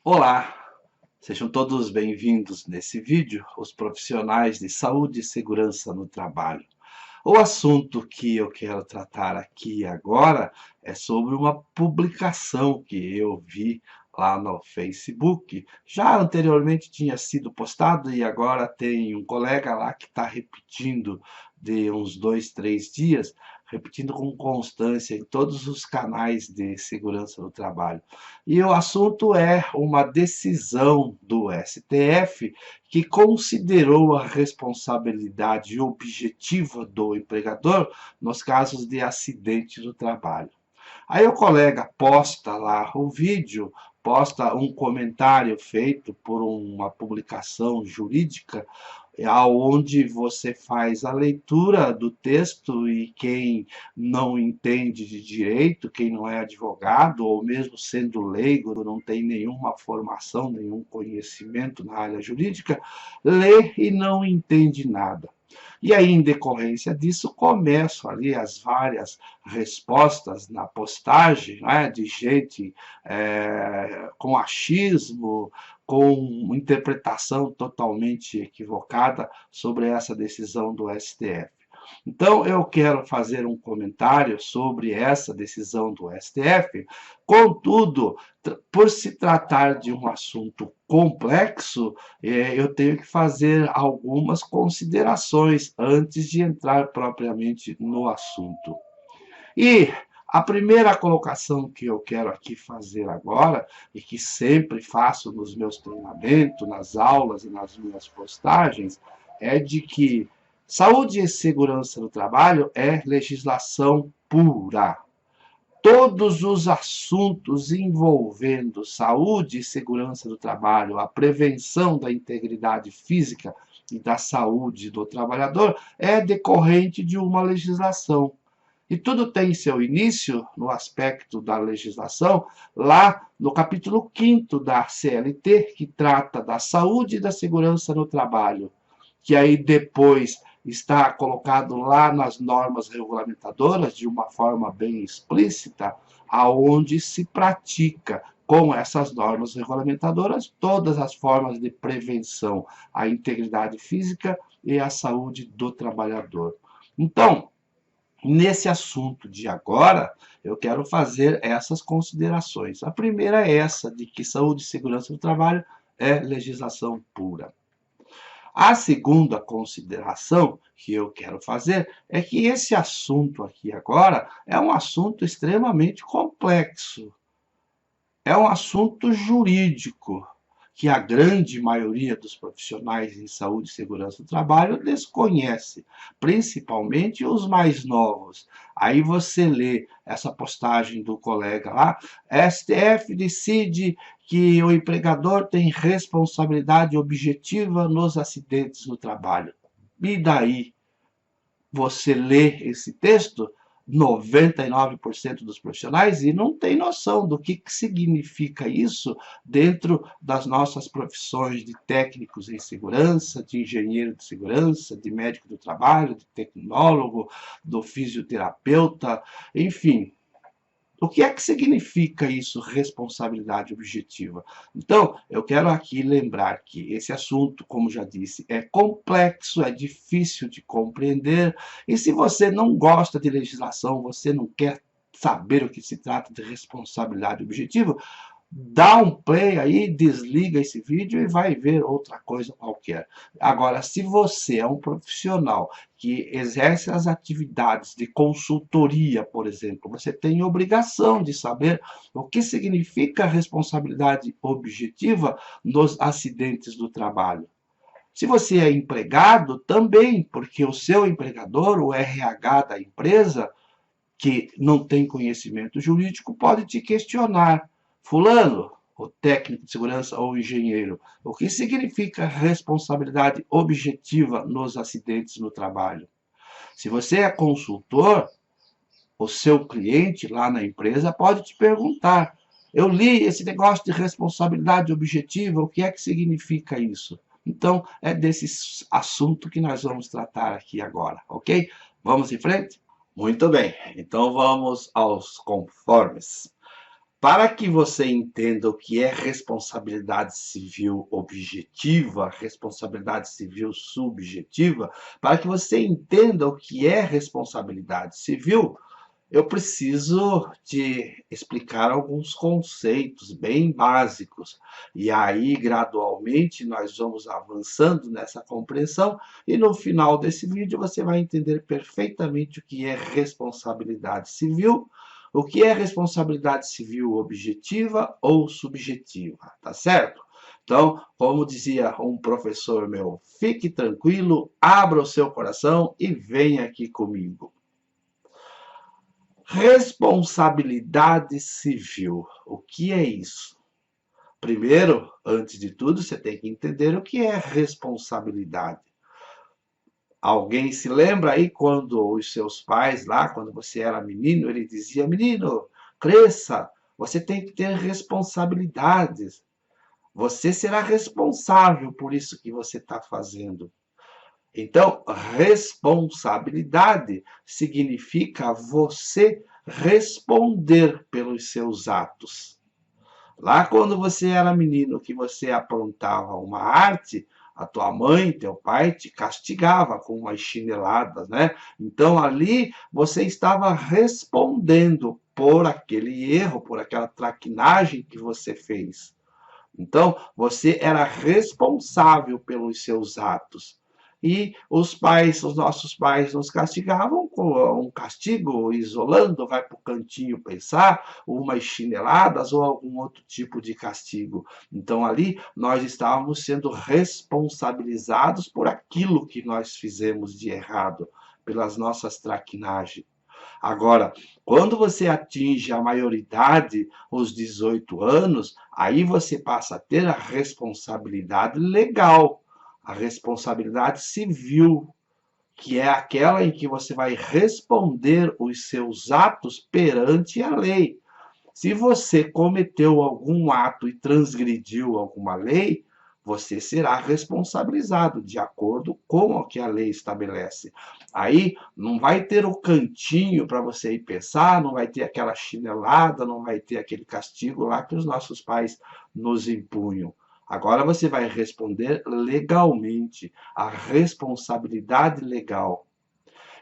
Olá, sejam todos bem-vindos nesse vídeo, os profissionais de saúde e segurança no trabalho. O assunto que eu quero tratar aqui agora é sobre uma publicação que eu vi lá no Facebook. Já anteriormente tinha sido postado e agora tem um colega lá que está repetindo de uns 2, 3 dias, repetindo com constância em todos os canais de segurança no trabalho. E o assunto é uma decisão do STF que considerou a responsabilidade objetiva do empregador nos casos de acidente do trabalho. Aí o colega posta lá o vídeo, posta um comentário feito por uma publicação jurídica, aonde você faz a leitura do texto e quem não entende de direito, quem não é advogado, ou mesmo sendo leigo, não tem nenhuma formação, nenhum conhecimento na área jurídica, lê e não entende nada. E aí, em decorrência disso, começam ali as várias respostas na postagem, né, de gente com achismo, com interpretação totalmente equivocada sobre essa decisão do STF. Então, eu quero fazer um comentário sobre essa decisão do STF, contudo, por se tratar de um assunto complexo, eu tenho que fazer algumas considerações antes de entrar propriamente no assunto. E a primeira colocação que eu quero aqui fazer agora, e que sempre faço nos meus treinamentos, nas aulas e nas minhas postagens, é de que saúde e segurança no trabalho é legislação pura. Todos os assuntos envolvendo saúde e segurança do trabalho, a prevenção da integridade física e da saúde do trabalhador é decorrente de uma legislação. E tudo tem seu início no aspecto da legislação, lá no capítulo 5º da CLT, que trata da saúde e da segurança no trabalho, que aí depois está colocado lá nas normas regulamentadoras de uma forma bem explícita, aonde se pratica com essas normas regulamentadoras todas as formas de prevenção à integridade física e à saúde do trabalhador. Então, nesse assunto de agora, eu quero fazer essas considerações. A primeira é essa, de que saúde e segurança do trabalho é legislação pura. A segunda consideração que eu quero fazer é que esse assunto aqui agora é um assunto extremamente complexo. É um assunto jurídico que a grande maioria dos profissionais em saúde e segurança do trabalho desconhece, principalmente os mais novos. Aí você lê essa postagem do colega lá, STF decide que o empregador tem responsabilidade objetiva nos acidentes no trabalho. E daí? Você lê esse texto, 99% dos profissionais, e não tem noção do que significa isso dentro das nossas profissões de técnicos em segurança, de engenheiro de segurança, de médico do trabalho, de tecnólogo, do fisioterapeuta, enfim. O que é que significa isso, responsabilidade objetiva? Então, eu quero aqui lembrar que esse assunto, como já disse, é complexo, é difícil de compreender, e se você não gosta de legislação, você não quer saber o que se trata de responsabilidade objetiva, dá um play aí, desliga esse vídeo e vai ver outra coisa qualquer. Agora, se você é um profissional que exerce as atividades de consultoria, por exemplo, você tem obrigação de saber o que significa responsabilidade objetiva nos acidentes do trabalho. Se você é empregado, também, porque o seu empregador, o RH da empresa, que não tem conhecimento jurídico, pode te questionar. Fulano, o técnico de segurança ou o engenheiro, o que significa responsabilidade objetiva nos acidentes no trabalho? Se você é consultor, o seu cliente lá na empresa pode te perguntar: eu li esse negócio de responsabilidade objetiva, o que é que significa isso? Então, é desse assunto que nós vamos tratar aqui agora, ok? Vamos em frente? Muito bem, então vamos aos conformes. Para que você entenda o que é responsabilidade civil objetiva, responsabilidade civil subjetiva, para que você entenda o que é responsabilidade civil, eu preciso te explicar alguns conceitos bem básicos. E aí, gradualmente, nós vamos avançando nessa compreensão e no final desse vídeo você vai entender perfeitamente o que é responsabilidade civil, o que é responsabilidade civil objetiva ou subjetiva, tá certo? Então, como dizia um professor meu, fique tranquilo, abra o seu coração e venha aqui comigo. Responsabilidade civil. O que é isso? Primeiro, antes de tudo, você tem que entender o que é responsabilidade. Alguém se lembra aí quando os seus pais lá, quando você era menino, ele dizia: menino, cresça, você tem que ter responsabilidades. Você será responsável por isso que você está fazendo. Então, responsabilidade significa você responder pelos seus atos. Lá quando você era menino, que você aprontava uma arte, a tua mãe, teu pai te castigava com umas chineladas, né? Então ali você estava respondendo por aquele erro, por aquela traquinagem que você fez. Então, você era responsável pelos seus atos. E os pais, os nossos pais nos castigavam com um castigo isolando, vai para o cantinho pensar, umas chineladas ou algum outro tipo de castigo. Então ali nós estávamos sendo responsabilizados por aquilo que nós fizemos de errado, pelas nossas traquinagens. Agora, quando você atinge a maioridade, os 18 anos, aí você passa a ter a responsabilidade legal, a responsabilidade civil, que é aquela em que você vai responder os seus atos perante a lei. Se você cometeu algum ato e transgrediu alguma lei, você será responsabilizado de acordo com o que a lei estabelece. Aí não vai ter o cantinho para você ir pensar, não vai ter aquela chinelada, não vai ter aquele castigo lá que os nossos pais nos impunham. Agora você vai responder legalmente, a responsabilidade legal.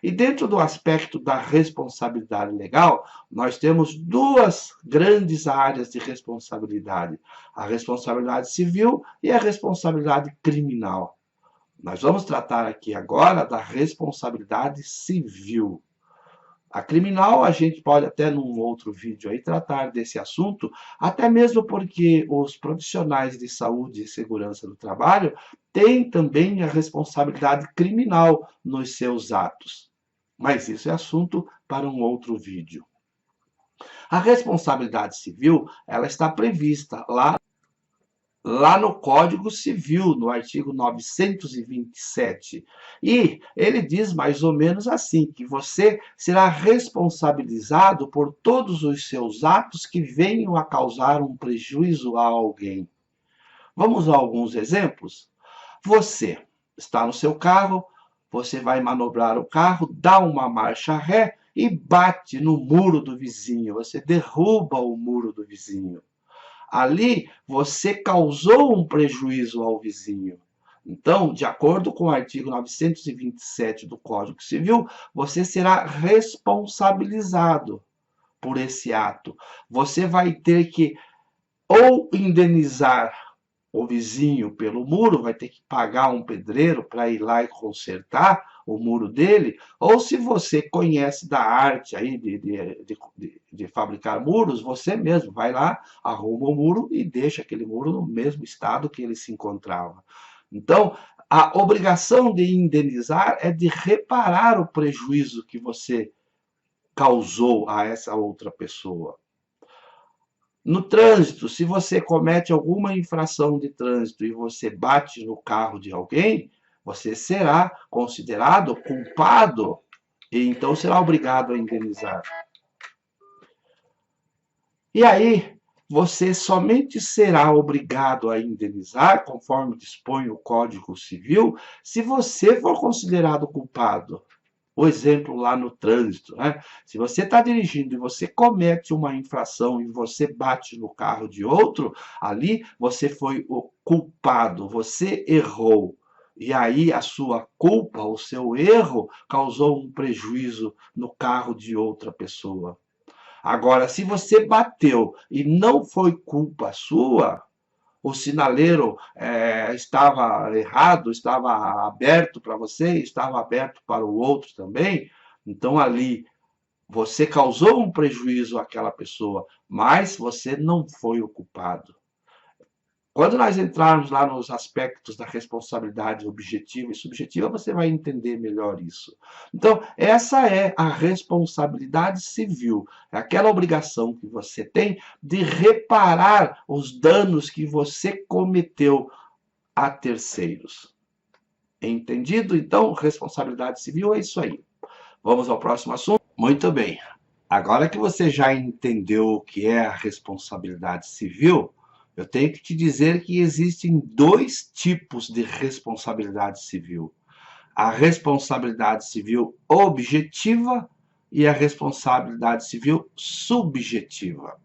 E dentro do aspecto da responsabilidade legal, nós temos duas grandes áreas de responsabilidade: a responsabilidade civil e a responsabilidade criminal. Nós vamos tratar aqui agora da responsabilidade civil. A criminal, a gente pode até num outro vídeo aí tratar desse assunto, até mesmo porque os profissionais de saúde e segurança do trabalho têm também a responsabilidade criminal nos seus atos. Mas isso é assunto para um outro vídeo. A responsabilidade civil, ela está prevista lá no Código Civil, no artigo 927. E ele diz mais ou menos assim, que você será responsabilizado por todos os seus atos que venham a causar um prejuízo a alguém. Vamos a alguns exemplos? Você está no seu carro, você vai manobrar o carro, dá uma marcha ré e bate no muro do vizinho. Você derruba o muro do vizinho. Ali você causou um prejuízo ao vizinho. Então, de acordo com o artigo 927 do Código Civil, você será responsabilizado por esse ato. Você vai ter que ou indenizar o vizinho pelo muro, vai ter que pagar um pedreiro para ir lá e consertar o muro dele, ou se você conhece da arte aí de fabricar muros, você mesmo vai lá, arruma o muro e deixa aquele muro no mesmo estado que ele se encontrava. Então, a obrigação de indenizar é de reparar o prejuízo que você causou a essa outra pessoa. No trânsito, se você comete alguma infração de trânsito e você bate no carro de alguém, você será considerado culpado e então será obrigado a indenizar. E aí, você somente será obrigado a indenizar, conforme dispõe o Código Civil, se você for considerado culpado. o exemplo lá no trânsito, né? Se você está dirigindo e você comete uma infração e você bate no carro de outro, ali você foi o culpado, você errou. E aí a sua culpa, o seu erro, causou um prejuízo no carro de outra pessoa. Agora, se você bateu e não foi culpa sua, o sinaleiro estava errado, estava aberto para você, estava aberto para o outro também, então ali você causou um prejuízo àquela pessoa, mas você não foi o culpado. Quando nós entrarmos lá nos aspectos da responsabilidade objetiva e subjetiva, você vai entender melhor isso. Então, essa é a responsabilidade civil. É aquela obrigação que você tem de reparar os danos que você cometeu a terceiros. Entendido? Então, responsabilidade civil é isso aí. Vamos ao próximo assunto? Muito bem. Agora que você já entendeu o que é a responsabilidade civil, eu tenho que te dizer que existem dois tipos de responsabilidade civil. A responsabilidade civil objetiva e a responsabilidade civil subjetiva.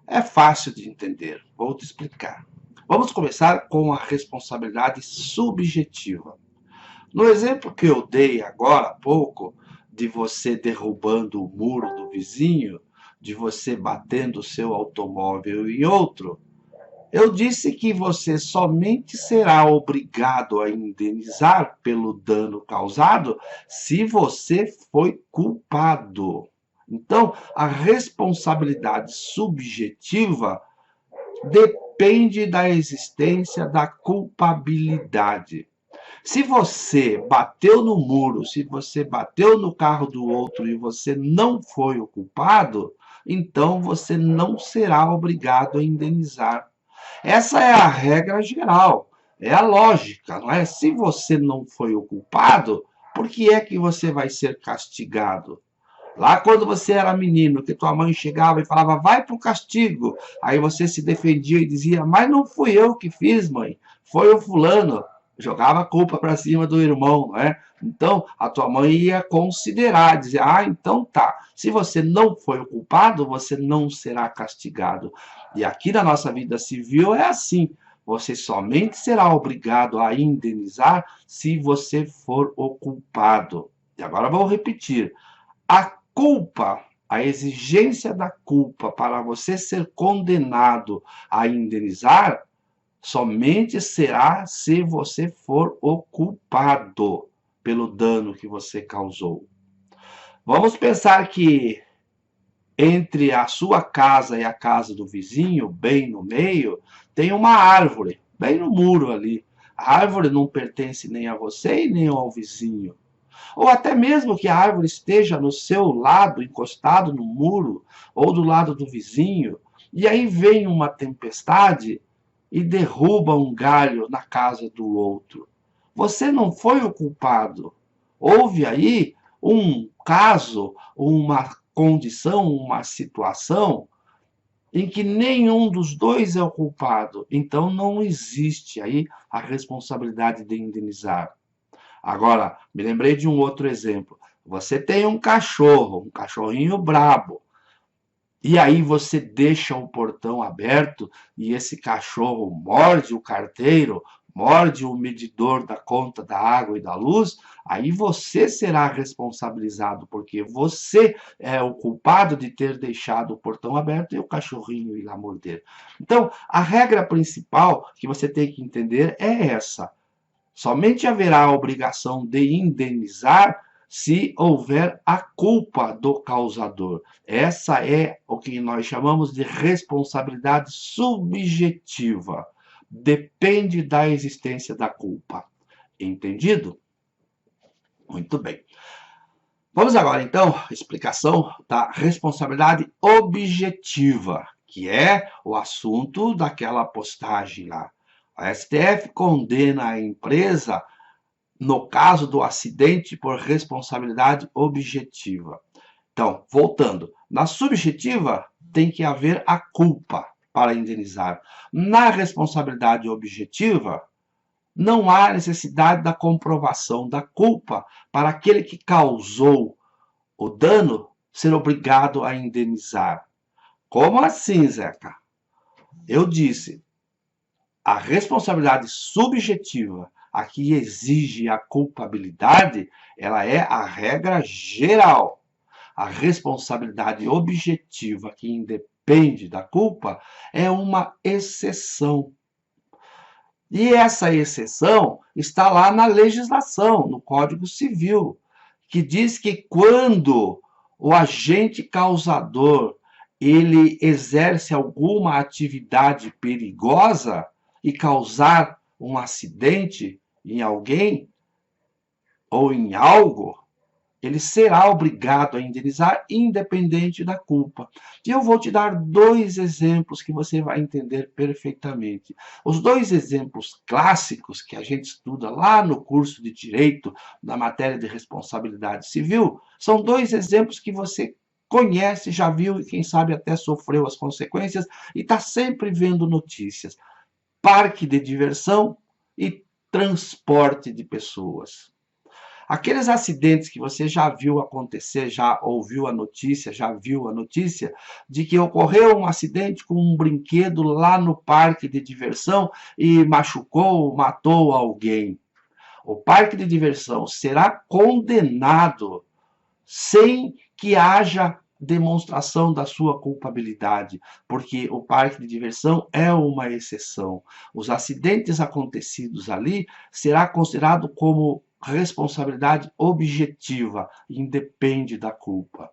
É fácil de entender, vou te explicar. Vamos começar com a responsabilidade subjetiva. No exemplo que eu dei agora há pouco, de você derrubando o muro do vizinho, de você batendo o seu automóvel em outro, eu disse que você somente será obrigado a indenizar pelo dano causado se você foi culpado. Então, a responsabilidade subjetiva depende da existência da culpabilidade. Se você bateu no muro, se você bateu no carro do outro e você não foi o culpado, então você não será obrigado a indenizar. Essa é a regra geral, é a lógica, não é? Se você não foi o culpado, por que é que você vai ser castigado? Lá quando você era menino, que tua mãe chegava e falava, vai pro castigo. Aí você se defendia e dizia, mas não fui eu que fiz, mãe, foi o fulano. Jogava a culpa para cima do irmão, né? Então, a tua mãe ia considerar, dizer, ah, então tá. Se você não foi o culpado, você não será castigado. E aqui na nossa vida civil é assim. Você somente será obrigado a indenizar se você for o culpado. E agora vou repetir. A culpa, a exigência da culpa para você ser condenado a indenizar, somente será se você for o culpado pelo dano que você causou. Vamos pensar que entre a sua casa e a casa do vizinho, bem no meio, tem uma árvore, bem no muro ali. A árvore não pertence nem a você e nem ao vizinho. Ou até mesmo que a árvore esteja no seu lado, encostado no muro, ou do lado do vizinho, e aí vem uma tempestade e derruba um galho na casa do outro. Você não foi o culpado. Houve aí um caso, uma condição, uma situação em que nenhum dos dois é o culpado. Então não existe aí a responsabilidade de indenizar. Agora, me lembrei de um outro exemplo. Você tem um cachorro, um cachorrinho brabo, e aí você deixa o portão aberto e esse cachorro morde o carteiro, morde o medidor da conta da água e da luz, aí você será responsabilizado, porque você é o culpado de ter deixado o portão aberto e o cachorrinho ir lá morder. Então, a regra principal que você tem que entender é essa. Somente haverá a obrigação de indenizar se houver a culpa do causador. Essa é o que nós chamamos de responsabilidade subjetiva. Depende da existência da culpa. Entendido? Muito bem. Vamos agora, então, à explicação da responsabilidade objetiva, que é o assunto daquela postagem lá. A STF condena a empresa no caso do acidente por responsabilidade objetiva. Então, voltando, na subjetiva tem que haver a culpa para indenizar. Na responsabilidade objetiva, Não há necessidade da comprovação da culpa para aquele que causou o dano ser obrigado a indenizar. Como assim, Zeca? Eu disse, a responsabilidade subjetiva, a que exige a culpabilidade, ela é a regra geral. A responsabilidade objetiva, que independe da culpa, é uma exceção. E essa exceção está lá na legislação, no Código Civil, que diz que quando o agente causador ele exerce alguma atividade perigosa e causar um acidente em alguém ou em algo, ele será obrigado a indenizar independente da culpa. E eu vou te dar dois exemplos que você vai entender perfeitamente. Os dois exemplos clássicos que a gente estuda lá no curso de Direito, na matéria de responsabilidade civil, são dois exemplos que você conhece, já viu e quem sabe até sofreu as consequências e está sempre vendo notícias. Parque de diversão e transporte de pessoas. Aqueles acidentes que você já viu acontecer, já ouviu a notícia, já viu a notícia de que ocorreu um acidente com um brinquedo lá no parque de diversão e machucou, matou alguém. O parque de diversão será condenado sem que haja demonstração da sua culpabilidade, porque o parque de diversão é uma exceção. Os acidentes acontecidos ali será considerado como responsabilidade objetiva, independe da culpa.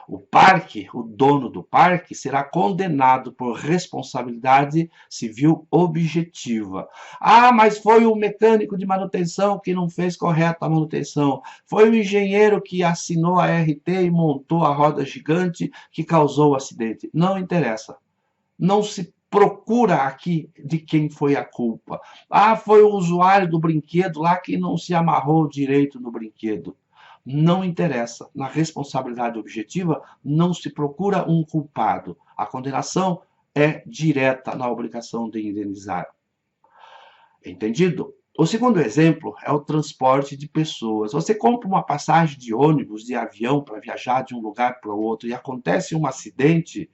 O parque, o dono do parque, será condenado por responsabilidade civil objetiva. Ah, mas foi o mecânico de manutenção que não fez correta a manutenção. Foi o engenheiro que assinou a RT e montou a roda gigante que causou o acidente. Não interessa. Não se procura aqui de quem foi a culpa. Ah, foi o usuário do brinquedo lá que não se amarrou direito no brinquedo. Não interessa. Na responsabilidade objetiva, não se procura um culpado. A condenação é direta na obrigação de indenizar. Entendido? O segundo exemplo é o transporte de pessoas. Você compra uma passagem de ônibus, de avião para viajar de um lugar para o outro e acontece um acidente.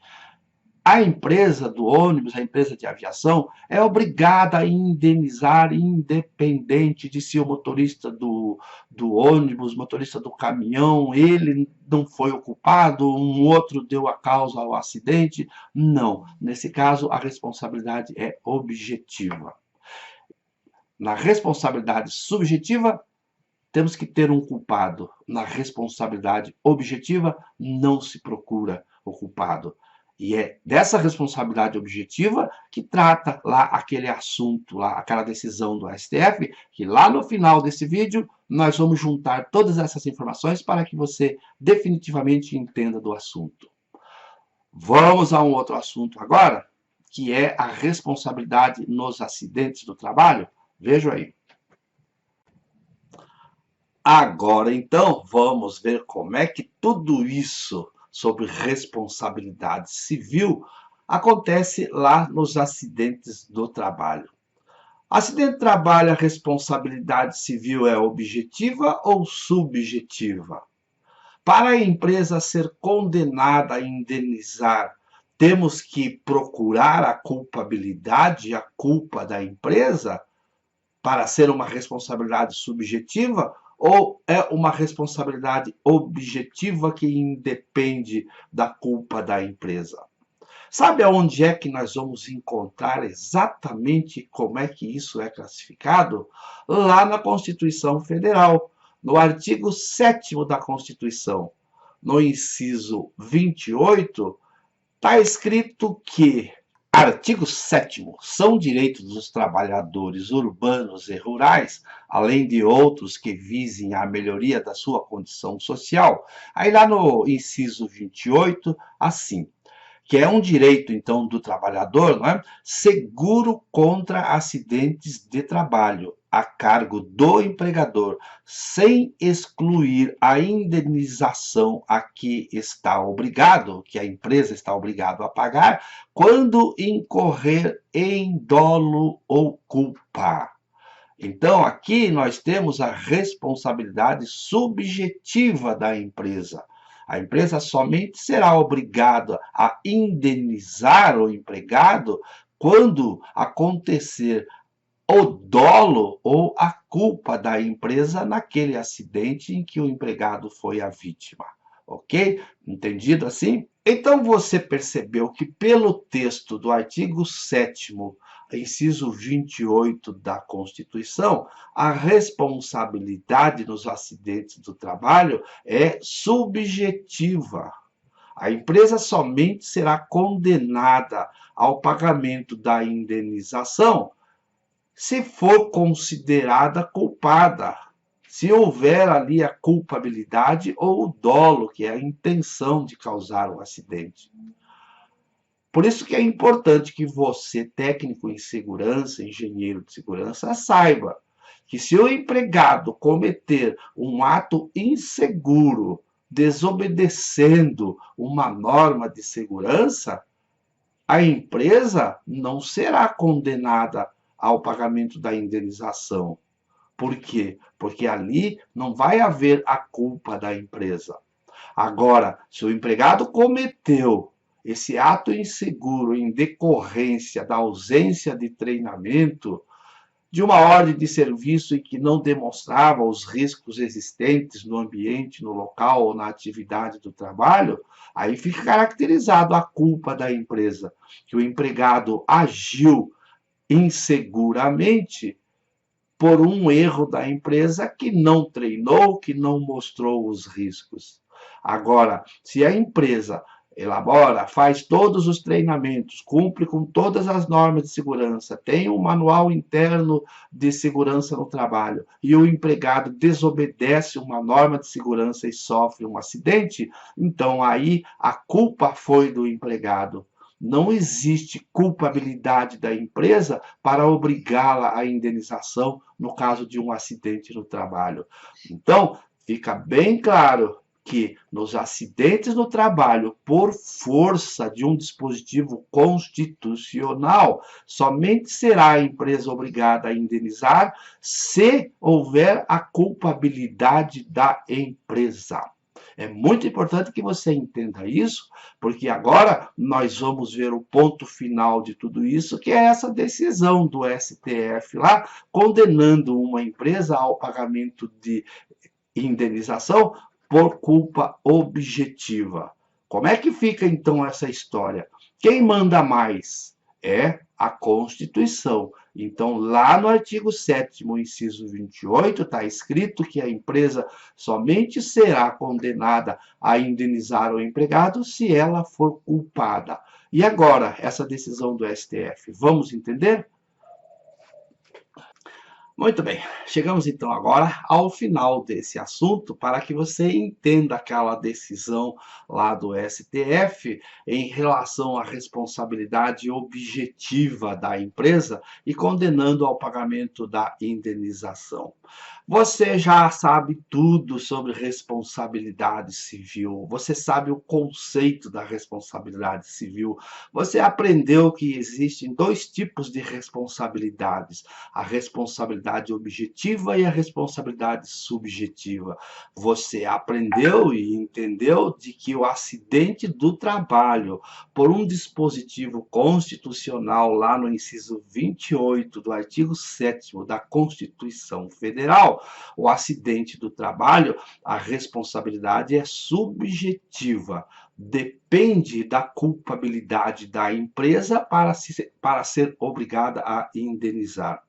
A empresa do ônibus, a empresa de aviação, é obrigada a indenizar, independente de se o motorista do ônibus, motorista do caminhão, ele não foi o culpado, um outro deu a causa ao acidente. Não. Nesse caso, a responsabilidade é objetiva. Na responsabilidade subjetiva, temos que ter um culpado. Na responsabilidade objetiva, não se procura o culpado. E é dessa responsabilidade objetiva que trata lá aquele assunto, lá, aquela decisão do STF, que lá no final desse vídeo nós vamos juntar todas essas informações para que você definitivamente entenda do assunto. Vamos a um outro assunto agora, que é a responsabilidade nos acidentes do trabalho. Veja aí. Agora, então, vamos ver como é que tudo isso sobre responsabilidade civil acontece lá nos acidentes do trabalho. Acidente de trabalho, a responsabilidade civil é objetiva ou subjetiva? Para a empresa ser condenada a indenizar, temos que procurar a culpabilidade, a culpa da empresa, para ser uma responsabilidade subjetiva? Ou é uma responsabilidade objetiva que independe da culpa da empresa? Sabe aonde é que nós vamos encontrar exatamente como é que isso é classificado? Lá na Constituição Federal, no artigo 7º da Constituição, no inciso 28, está escrito que artigo 7º. São direitos dos trabalhadores urbanos e rurais, além de outros que visem a melhoria da sua condição social. Aí lá no inciso 28, assim, que é um direito, então, do trabalhador, não é? Seguro contra acidentes de trabalho, a cargo do empregador, sem excluir a indenização a que está obrigado, que a empresa está obrigada a pagar, quando incorrer em dolo ou culpa. Então, aqui nós temos a responsabilidade subjetiva da empresa. A empresa somente será obrigada a indenizar o empregado quando acontecer o dolo ou a culpa da empresa naquele acidente em que o empregado foi a vítima. Ok? Entendido assim? Então você percebeu que pelo texto do artigo 7º, inciso 28 da Constituição, a responsabilidade nos acidentes do trabalho é subjetiva. A empresa somente será condenada ao pagamento da indenização se for considerada culpada, se houver ali a culpabilidade ou o dolo, que é a intenção de causar o acidente. Por isso que é importante que você, técnico em segurança, engenheiro de segurança, saiba que se o empregado cometer um ato inseguro, desobedecendo uma norma de segurança, a empresa não será condenada ao pagamento da indenização. Por quê? Porque ali não vai haver a culpa da empresa. Agora, se o empregado cometeu esse ato inseguro em decorrência da ausência de treinamento, de uma ordem de serviço em que não demonstrava os riscos existentes no ambiente, no local ou na atividade do trabalho, aí fica caracterizado a culpa da empresa, que o empregado agiu inseguramente por um erro da empresa que não treinou, que não mostrou os riscos. Agora, se a empresa elabora, faz todos os treinamentos, cumpre com todas as normas de segurança, tem um manual interno de segurança no trabalho e o empregado desobedece uma norma de segurança e sofre um acidente, então aí a culpa foi do empregado. Não existe culpabilidade da empresa para obrigá-la à indenização no caso de um acidente no trabalho. Então, fica bem claro que nos acidentes no trabalho, por força de um dispositivo constitucional, somente será a empresa obrigada a indenizar se houver a culpabilidade da empresa. É muito importante que você entenda isso, porque agora nós vamos ver o ponto final de tudo isso, que é essa decisão do STF lá, condenando uma empresa ao pagamento de indenização por culpa objetiva. Como é que fica então essa história? Quem manda mais é a Constituição. Então, lá no artigo 7º, inciso 28, está escrito que a empresa somente será condenada a indenizar o empregado se ela for culpada. E agora, essa decisão do STF, vamos entender? Muito bem, chegamos então agora ao final desse assunto para que você entenda aquela decisão lá do STF em relação à responsabilidade objetiva da empresa e condenando ao pagamento da indenização. Você já sabe tudo sobre responsabilidade civil, você sabe o conceito da responsabilidade civil, você aprendeu que existem dois tipos de responsabilidades, a responsabilidade objetiva e a responsabilidade subjetiva. Você aprendeu e entendeu de que o acidente do trabalho por um dispositivo constitucional lá no inciso 28 do artigo 7º da Constituição Federal, o acidente do trabalho, a responsabilidade é subjetiva. Depende da culpabilidade da empresa para ser obrigada a indenizar.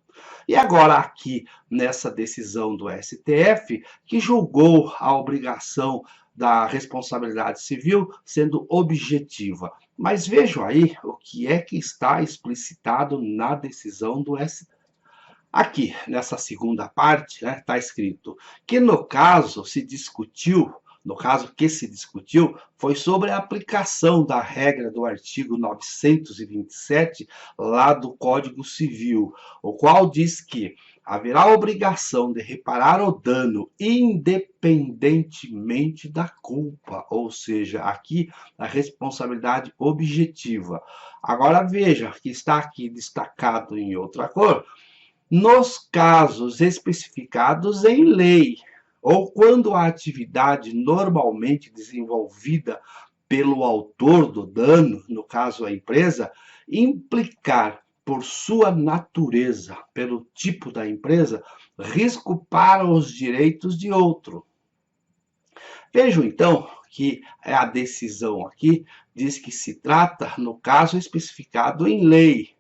E agora, aqui, nessa decisão do STF, que julgou a obrigação da responsabilidade civil sendo objetiva. Mas vejam aí o que é que está explicitado na decisão do STF. Aqui, nessa segunda parte, está escrito que no caso que se discutiu, foi sobre a aplicação da regra do artigo 927, lá do Código Civil, o qual diz que haverá obrigação de reparar o dano independentemente da culpa, ou seja, aqui a responsabilidade objetiva. Agora veja que está aqui destacado em outra cor, Nos casos especificados em lei, ou quando a atividade normalmente desenvolvida pelo autor do dano, no caso a empresa, implicar por sua natureza, pelo tipo da empresa, risco para os direitos de outro. Vejam então que a decisão aqui diz que se trata, no caso especificado em lei,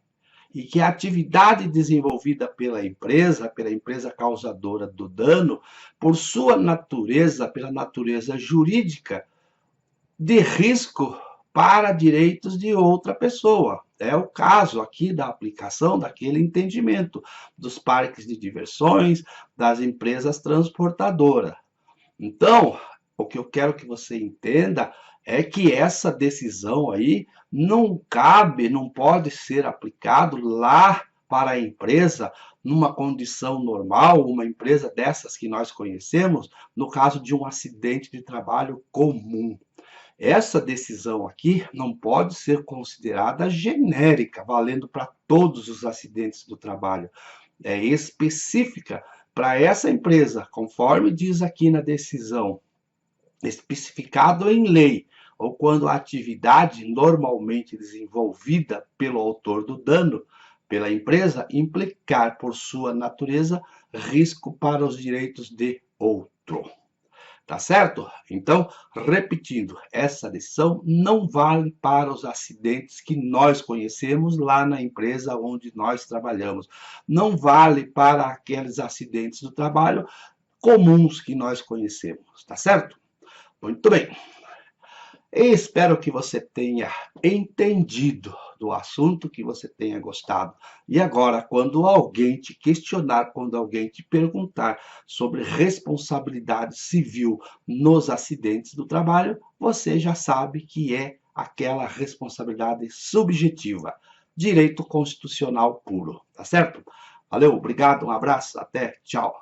e que a atividade desenvolvida pela empresa causadora do dano, por sua natureza, pela natureza jurídica, de risco para direitos de outra pessoa. É o caso aqui da aplicação daquele entendimento dos parques de diversões, das empresas transportadoras. Então, o que eu quero que você entenda é que essa decisão aí não cabe, não pode ser aplicado lá para a empresa numa condição normal, uma empresa dessas que nós conhecemos, no caso de um acidente de trabalho comum. Essa decisão aqui não pode ser considerada genérica, valendo para todos os acidentes do trabalho. É específica para essa empresa, conforme diz aqui na decisão, especificado em lei, ou quando a atividade normalmente desenvolvida pelo autor do dano, pela empresa, implicar por sua natureza risco para os direitos de outro. Tá certo? Então, repetindo, essa decisão não vale para os acidentes que nós conhecemos lá na empresa onde nós trabalhamos. Não vale para aqueles acidentes do trabalho comuns que nós conhecemos, tá certo? Muito bem. Espero que você tenha entendido do assunto, que você tenha gostado. E agora, quando alguém te questionar, quando alguém te perguntar sobre responsabilidade civil nos acidentes do trabalho, você já sabe que é aquela responsabilidade subjetiva, direito constitucional puro, tá certo? Valeu, obrigado, um abraço, até, tchau.